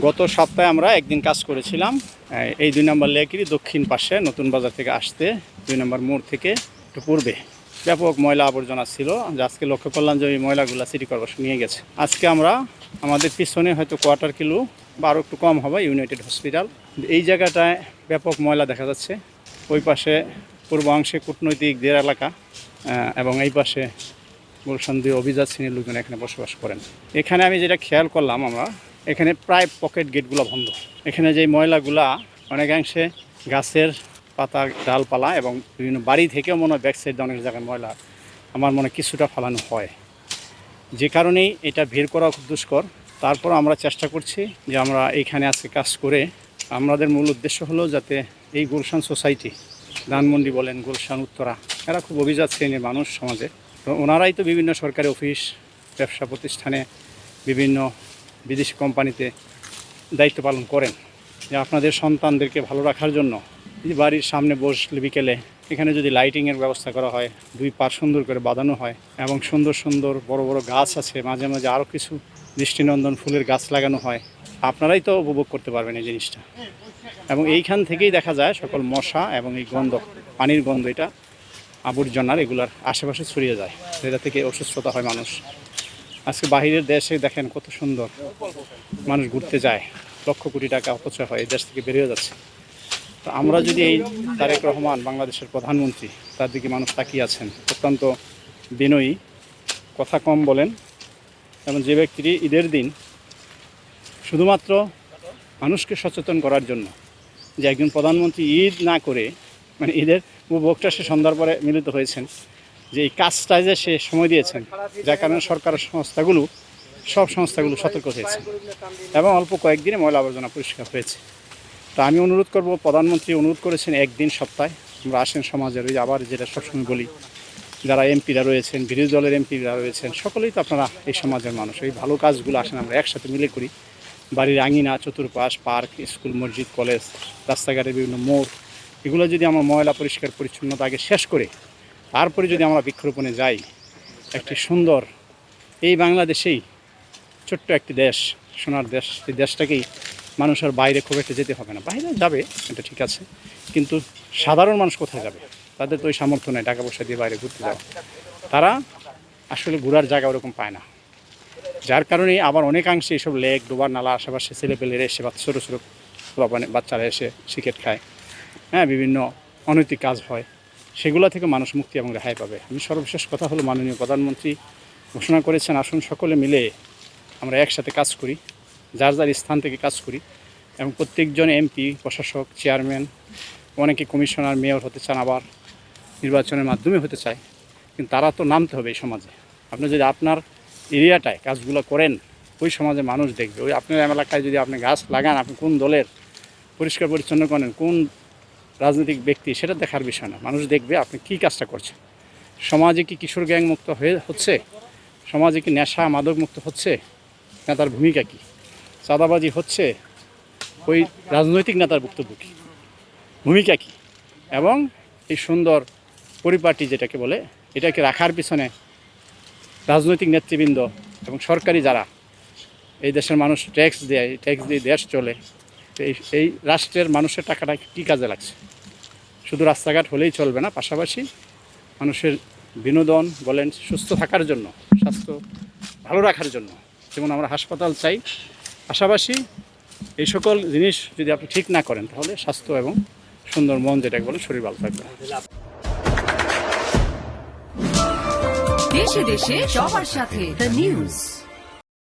গত সপ্তাহে আমরা একদিন কাজ করেছিলাম এই 2 নম্বর লেকেরই দক্ষিণ পাশে নতুন বাজার থেকে আসতে 2 নম্বর মোড় থেকে একটু পূর্বে ব্যাপক ময়লা আবর্জনা ছিল। আজকে লক্ষ্য করলাম যে ওই ময়লাগুলো সিটি কর্পোরেশন নিয়ে গেছে। আজকে আমরা আমাদের পিছনে হয়তো কোয়ার্টার কিলো বা আরও একটু কম হবে ইউনাইটেড হসপিটাল, এই জায়গাটায় ব্যাপক ময়লা দেখা যাচ্ছে। ওই পাশে পূর্বাংশে কূটনৈতিকদের এলাকা এবং এই পাশে গুলশান 2 অভিজাত শ্রেণীর লোকজন এখানে বসবাস করেন। এখানে আমি যেটা খেয়াল করলাম, আমরা এখানে প্রায় পকেট গেটগুলো বন্ধ। এখানে যে ময়লাগুলা অনেকাংশে গাছের পাতা, ডালপালা এবং বিভিন্ন বাড়ি থেকেও মনে হয় ব্যাক সাইড অনেক জায়গায় ময়লা আমার মনে কিছুটা ফালানো হয়, যে কারণেই এটা বের করা খুব দুষ্কর। তারপর আমরা চেষ্টা করছি যে আমরা এইখানে আজকে কাজ করে আমাদের মূল উদ্দেশ্য হলো যাতে এই গুলশান সোসাইটি, ধানমন্ডি বলেন, গুলশান উত্তরা, এরা খুব অভিজাত শ্রেণীর মানুষ সমাজে। তো ওনারাই তো বিভিন্ন সরকারি অফিস, ব্যবসা প্রতিষ্ঠানে, বিভিন্ন বিদেশি কোম্পানিতে দায়িত্ব পালন করেন, যে আপনাদের সন্তানদেরকে ভালো রাখার জন্য বাড়ির সামনে বসলে বিকেলে এখানে যদি লাইটিংয়ের ব্যবস্থা করা হয়, 2 পার সুন্দর করে বাঁধানো হয় এবং সুন্দর সুন্দর বড় বড় গাছ আছে, মাঝে মাঝে আরও কিছু দৃষ্টিনন্দন ফুলের গাছ লাগানো হয়, আপনারাই তো উপভোগ করতে পারবেন এই জিনিসটা। এবং এইখান থেকেই দেখা যায় সকল মশা এবং এই গন্ধ, পানির গন্ধ, এটা আবর্জনার এগুলার আশেপাশে ছড়িয়ে যায়, যেটা থেকে অসুস্থতা হয় মানুষ। আজকে বাহিরের দেশে দেখেন কত সুন্দর মানুষ ঘুরতে যায়, লক্ষ কোটি টাকা অপচয় হয়, এই দেশ থেকে বেরিয়ে যাচ্ছে। তো আমরা যদি এই তারেক রহমান বাংলাদেশের প্রধানমন্ত্রী, তার দিকে মানুষ তাকিয়ে আছেন, অত্যন্ত বিনয়ী, কথা কম বলেন, এবং যে ব্যক্তিটি ঈদের দিন শুধুমাত্র মানুষকে সচেতন করার জন্য, যে একজন প্রধানমন্ত্রী ঈদ না করে মানে ঈদের উপভোগটা সে সন্ধ্যার পরে মিলিত হয়েছেন, যে এই কাজটায় যে সে সময় দিয়েছেন, যার কারণে সরকারের সব সংস্থাগুলো সতর্ক হয়েছে এবং অল্প কয়েকদিনে ময়লা আবর্জনা পরিষ্কার হয়েছে। তো আমি অনুরোধ করব, প্রধানমন্ত্রী অনুরোধ করেছেন একদিন সপ্তাহে আমরা আসেন সমাজের, ওই আবার যেটা সবসময় বলি, যারা এমপিরা রয়েছেন, বিরোধী দলের এমপিরা রয়েছেন, সকলেই তো আপনারা এই সমাজের মানুষ, এই ভালো কাজগুলো আসেন আমরা একসাথে মিলে করি। বাড়ির আঙিনা, চতুর্পাশ, পার্ক, স্কুল, মসজিদ, কলেজ, রাস্তাঘাটের বিভিন্ন মোড়, এগুলো যদি আমরা ময়লা পরিষ্কার পরিচ্ছন্নতা আগে শেষ করে তারপরে যদি আমরা বৃক্ষরোপণে যাই, একটি সুন্দর এই বাংলাদেশেই ছোট্ট একটি দেশ, সোনার দেশ, এই দেশটাকেই মানুষের বাইরে খুব একটা যেতে হবে না। বাইরে যাবে, এটা ঠিক আছে, কিন্তু সাধারণ মানুষ কোথায় যাবে? তাদের তো ওই সামর্থ্য নেই টাকা পয়সা দিয়ে বাইরে ঘুরতে যাওয়া, তারা আসলে ঘোরার জায়গা ওরকম পায় না। যার কারণে আবার অনেকাংশে এইসব লেক, ডোবার, নালা আশেপাশে ছেলেপেলেরা এসে বা ছোটো ছোটো বাচ্চারা এসে সিগারেট খায়, বিভিন্ন অনৈতিক কাজ হয়, সেগুলো থেকে মানুষ মুক্তি এবং রেহাই পাবে। আমি সর্বশেষ কথা হলো, মাননীয় প্রধানমন্ত্রী ঘোষণা করেছেন, আসুন সকলে মিলে আমরা একসাথে কাজ করি, যার যার স্থান থেকে কাজ করি, এবং প্রত্যেকজন এমপি, প্রশাসক, চেয়ারম্যান, অনেকে কমিশনার, মেয়র হতে চান, আবার নির্বাচনের মাধ্যমে হতে চায়, কিন্তু তারা তো নামতে হবে এই সমাজে। আপনি যদি আপনার এরিয়াটায় কাজগুলো করেন, ওই সমাজে মানুষ দেখবে। ওই আপনার এলাকায় যদি আপনি গাছ লাগান, আপনি কোন দলের, পরিষ্কার পরিচ্ছন্ন করেন, কোন রাজনৈতিক ব্যক্তি, সেটা দেখার বিষয় না, মানুষ দেখবে আপনি কী কাজটা করছেন। সমাজে কি কিশোর গ্যাং মুক্ত হচ্ছে? সমাজে কি নেশা মাদক মুক্ত হচ্ছে? নেতার ভূমিকা কী? চাঁদাবাজি হচ্ছে? ওই রাজনৈতিক নেতার বক্তব্য কী, ভূমিকা কী? এবং এই সুন্দর পরিপাটি যেটাকে বলে, এটাকে রাখার পিছনে রাজনৈতিক নেতৃবৃন্দ এবং সরকারি যারা, এই দেশের মানুষ ট্যাক্স দেয়, ট্যাক্স দিয়ে দেশ চলে, এই রাষ্ট্রের মানুষের টাকাটা কী কাজে লাগছে? শুধু রাস্তাঘাট হলেই চলবে না, পাশাপাশি মানুষের বিনোদন বলেন, সুস্থ থাকার জন্য, স্বাস্থ্য ভালো রাখার জন্য, যেমন আমরা হাসপাতাল চাই, পাশাপাশি এই সকল জিনিস যদি আপনি ঠিক না করেন, তাহলে স্বাস্থ্য এবং সুন্দর মন যেটাকে বলেন, শরীর ভালো থাকবে। দেশে দেশে সবার সাথে দ্য নিউজ।